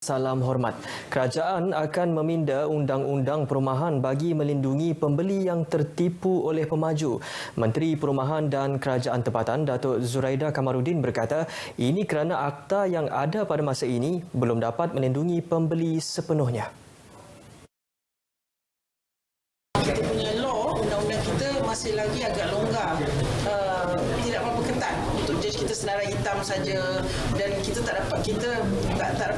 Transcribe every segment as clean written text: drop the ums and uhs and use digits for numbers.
Salam hormat. Kerajaan akan meminda undang-undang perumahan bagi melindungi pembeli yang tertipu oleh pemaju. Menteri Perumahan dan Kerajaan Tempatan Datuk Zuraida Kamarudin berkata, ini kerana akta yang ada pada masa ini belum dapat melindungi pembeli sepenuhnya. Kita punya law, undang-undang kita masih lagi agak longgar. Tidak berapa ketat untuk jadi kita senarai hitam saja, dan kita tak dapat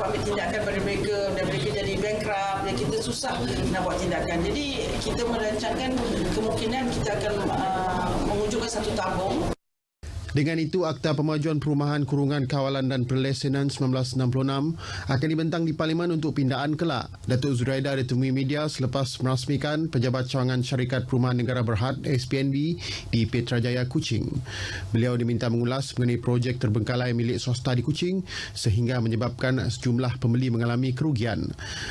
ambil tindakan pada mereka dan mereka jadi bankrupt dan kita susah nak buat tindakan. Jadi kita merancangkan kemungkinan kita akan mewujudkan satu tabung. Dengan itu, Akta Pemajuan Perumahan Kurungan Kawalan dan Perlesenan 1966 akan dibentang di Parlimen untuk pindaan kelak. Datuk Zuraida ditemui media selepas merasmikan Pejabat Cawangan Syarikat Perumahan Negara Berhad SPNB di Petrajaya, Kuching. Beliau diminta mengulas mengenai projek terbengkalai milik swasta di Kuching sehingga menyebabkan sejumlah pembeli mengalami kerugian.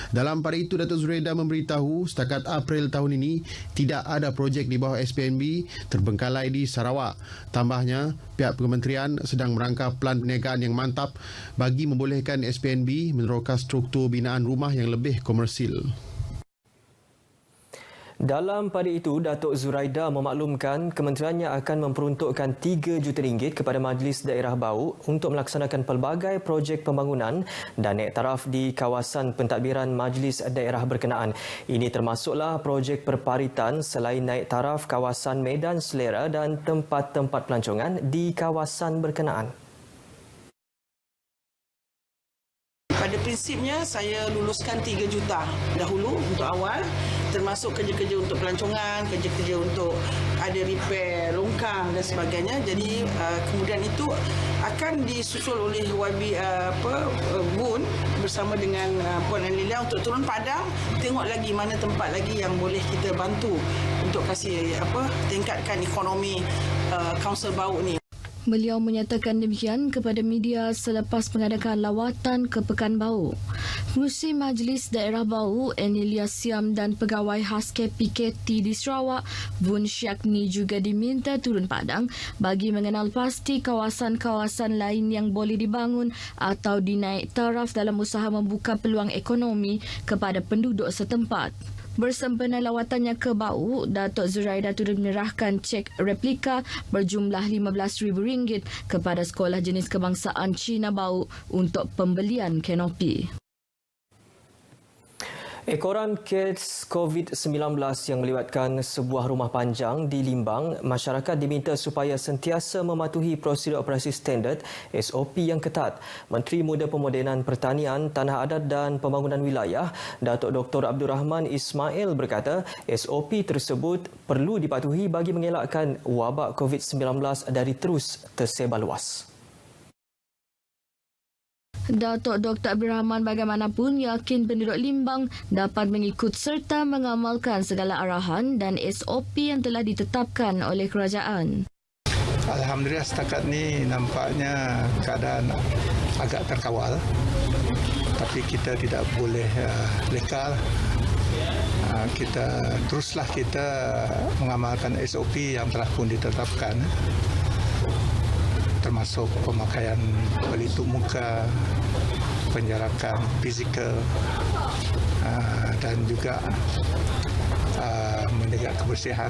Dalam pada itu, Datuk Zuraida memberitahu setakat April tahun ini tidak ada projek di bawah SPNB terbengkalai di Sarawak. Tambahnya, pihak kementerian sedang merangka pelan perniagaan yang mantap bagi membolehkan SPNB meneroka struktur binaan rumah yang lebih komersil. Dalam pada itu, Datuk Zuraida memaklumkan kementeriannya akan memperuntukkan RM3 juta kepada Majlis Daerah Bau untuk melaksanakan pelbagai projek pembangunan dan naik taraf di kawasan pentadbiran Majlis Daerah berkenaan. Ini termasuklah projek perparitan selain naik taraf kawasan Medan Selera dan tempat-tempat pelancongan di kawasan berkenaan. Pada prinsipnya, saya luluskan 3 juta dahulu untuk awal, termasuk kerja-kerja untuk pelancongan, kerja-kerja untuk ada repair longkang dan sebagainya. Jadi kemudian itu akan disusul oleh YB Bun bersama dengan Puan Anilya untuk turun padang, tengok lagi mana tempat lagi yang boleh kita bantu untuk kasih tingkatkan ekonomi Kaunsil Bau ni. Beliau menyatakan demikian kepada media selepas mengadakan lawatan ke Pekan Bau. Pengerusi Majlis Daerah Bau, Enilia Siam dan pegawai Haske PKT di Sarawak, Bun Syakni juga diminta turun padang bagi mengenal pasti kawasan-kawasan lain yang boleh dibangun atau dinaik taraf dalam usaha membuka peluang ekonomi kepada penduduk setempat. Bersempena lawatannya ke Bau, Datuk Zuraida turut menyerahkan cek replika berjumlah RM15,000 kepada Sekolah Jenis Kebangsaan Cina Bau untuk pembelian kanopi. Ekoran kes COVID-19 yang melibatkan sebuah rumah panjang di Limbang, masyarakat diminta supaya sentiasa mematuhi prosedur operasi standard SOP yang ketat. Menteri Muda Pemodenan Pertanian, Tanah Adat dan Pembangunan Wilayah, Datuk Dr. Abdul Rahman Ismail berkata, SOP tersebut perlu dipatuhi bagi mengelakkan wabak COVID-19 dari terus tersebar luas. Datuk Dr. Abdul Rahman bagaimanapun yakin penduduk Limbang dapat mengikut serta mengamalkan segala arahan dan SOP yang telah ditetapkan oleh kerajaan. Alhamdulillah setakat ni nampaknya keadaan agak terkawal, tapi kita tidak boleh leka. Kita teruslah mengamalkan SOP yang telah pun ditetapkan, termasuk pemakaian pelitup muka, penjarakan fizikal dan juga menjaga kebersihan.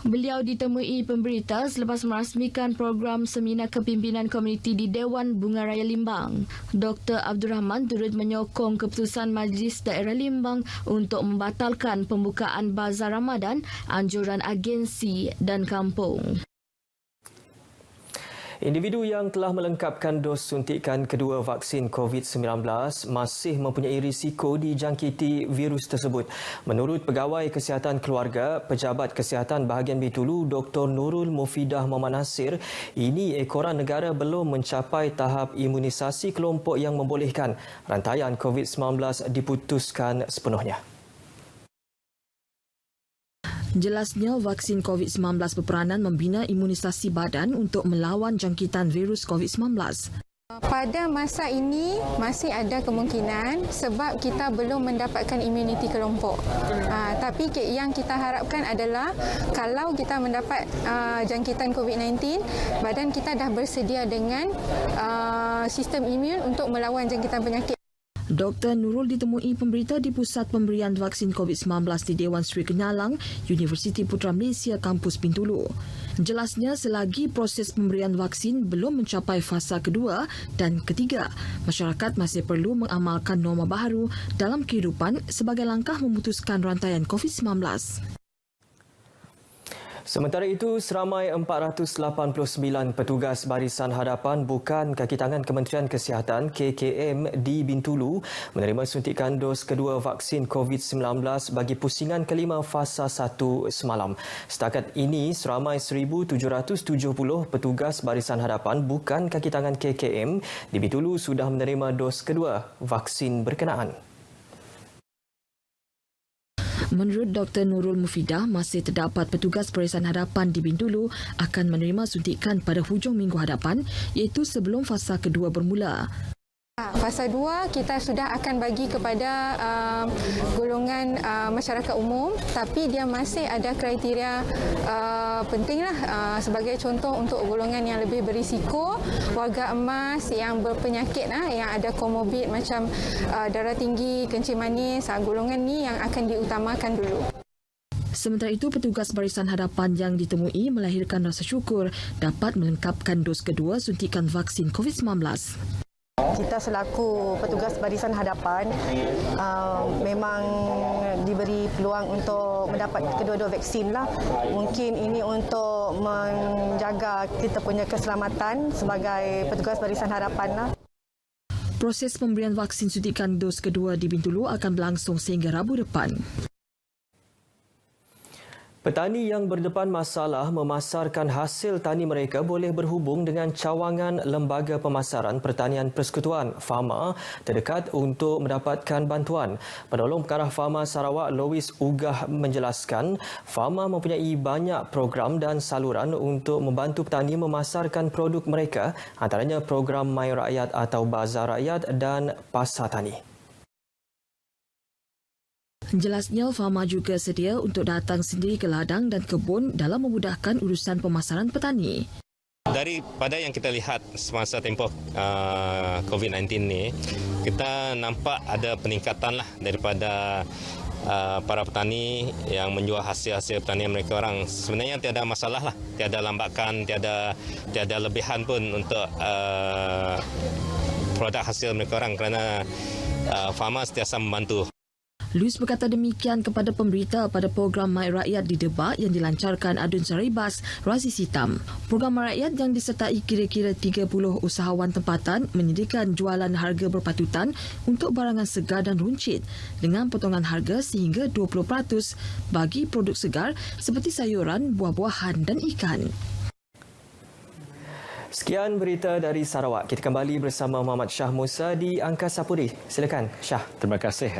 Beliau ditemui pemberita selepas merasmikan program seminar kepimpinan komuniti di Dewan Bunga Raya Limbang. Dr. Abdul Rahman turut menyokong keputusan Majlis Daerah Limbang untuk membatalkan pembukaan Bazar Ramadan, anjuran agensi dan kampung. Individu yang telah melengkapkan dos suntikan kedua vaksin COVID-19 masih mempunyai risiko dijangkiti virus tersebut. Menurut Pegawai Kesihatan Keluarga, Pejabat Kesihatan Bahagian Betulu Dr. Nurul Mufidah Muhammad Nasir, ini ekoran negara belum mencapai tahap imunisasi kelompok yang membolehkan rantaian COVID-19 diputuskan sepenuhnya. Jelasnya, vaksin COVID-19 berperanan membina imunisasi badan untuk melawan jangkitan virus COVID-19. Pada masa ini masih ada kemungkinan sebab kita belum mendapatkan imuniti kelompok. Tapi yang kita harapkan adalah kalau kita mendapat jangkitan COVID-19, badan kita dah bersedia dengan sistem imun untuk melawan jangkitan penyakit. Dr. Nurul ditemui pemberita di Pusat Pemberian Vaksin COVID-19 di Dewan Seri Kenyalang, Universiti Putra Malaysia, Kampus Bintulu. Jelasnya, selagi proses pemberian vaksin belum mencapai fasa kedua dan ketiga, masyarakat masih perlu mengamalkan norma baharu dalam kehidupan sebagai langkah memutuskan rantaian COVID-19. Sementara itu, seramai 489 petugas Barisan Hadapan bukan kaki tangan Kementerian Kesihatan KKM di Bintulu menerima suntikan dos kedua vaksin COVID-19 bagi pusingan kelima fasa 1 semalam. Setakat ini, seramai 1,770 petugas Barisan Hadapan bukan kaki tangan KKM di Bintulu sudah menerima dos kedua vaksin berkenaan. Menurut Dr. Nurul Mufidah, masih terdapat petugas Barisan Hadapan di Bintulu akan menerima suntikan pada hujung minggu hadapan, iaitu sebelum fasa kedua bermula. Fasa 2 kita sudah akan bagi kepada golongan masyarakat umum, tapi dia masih ada kriteria pentinglah, sebagai contoh untuk golongan yang lebih berisiko, warga emas yang berpenyakit, yang ada komorbid macam darah tinggi, kencing manis, golongan ni yang akan diutamakan dulu. Sementara itu, petugas Barisan Hadapan yang ditemui melahirkan rasa syukur dapat melengkapkan dos kedua suntikan vaksin COVID-19. Kita selaku petugas Barisan Hadapan memang diberi peluang untuk mendapat kedua-dua vaksin lah. Mungkin ini untuk menjaga kita punya keselamatan sebagai petugas Barisan Hadapan lah. Proses pemberian vaksin suntikan dos kedua di Bintulu akan berlangsung sehingga Rabu depan. Petani yang berdepan masalah memasarkan hasil tani mereka boleh berhubung dengan cawangan Lembaga Pemasaran Pertanian Persekutuan (FAMA) terdekat untuk mendapatkan bantuan. Penolong Pengarah FAMA Sarawak, Louis Ugah menjelaskan, FAMA mempunyai banyak program dan saluran untuk membantu petani memasarkan produk mereka, antaranya program My Rakyat atau Bazar Rakyat dan Pasar Tani. Jelasnya, FAMA juga sedia untuk datang sendiri ke ladang dan kebun dalam memudahkan urusan pemasaran petani. Daripada yang kita lihat semasa tempoh COVID-19 ni, kita nampak ada peningkatan lah daripada para petani yang menjual hasil-hasil pertanian mereka orang. Sebenarnya tiada masalah lah, tiada lambakan, tiada lebihan pun untuk produk hasil mereka orang kerana FAMA sentiasa membantu. Louis berkata demikian kepada pemberita pada program My Rakyat di Debak yang dilancarkan Adun Saribas, Razis Hitam. Program My Rakyat yang disertai kira-kira 30 usahawan tempatan menyediakan jualan harga berpatutan untuk barangan segar dan runcit dengan potongan harga sehingga 20% bagi produk segar seperti sayuran, buah-buahan dan ikan. Sekian berita dari Sarawak. Kita kembali bersama Muhammad Shah Musa di Angkasa Putih. Silakan, Shah. Terima kasih.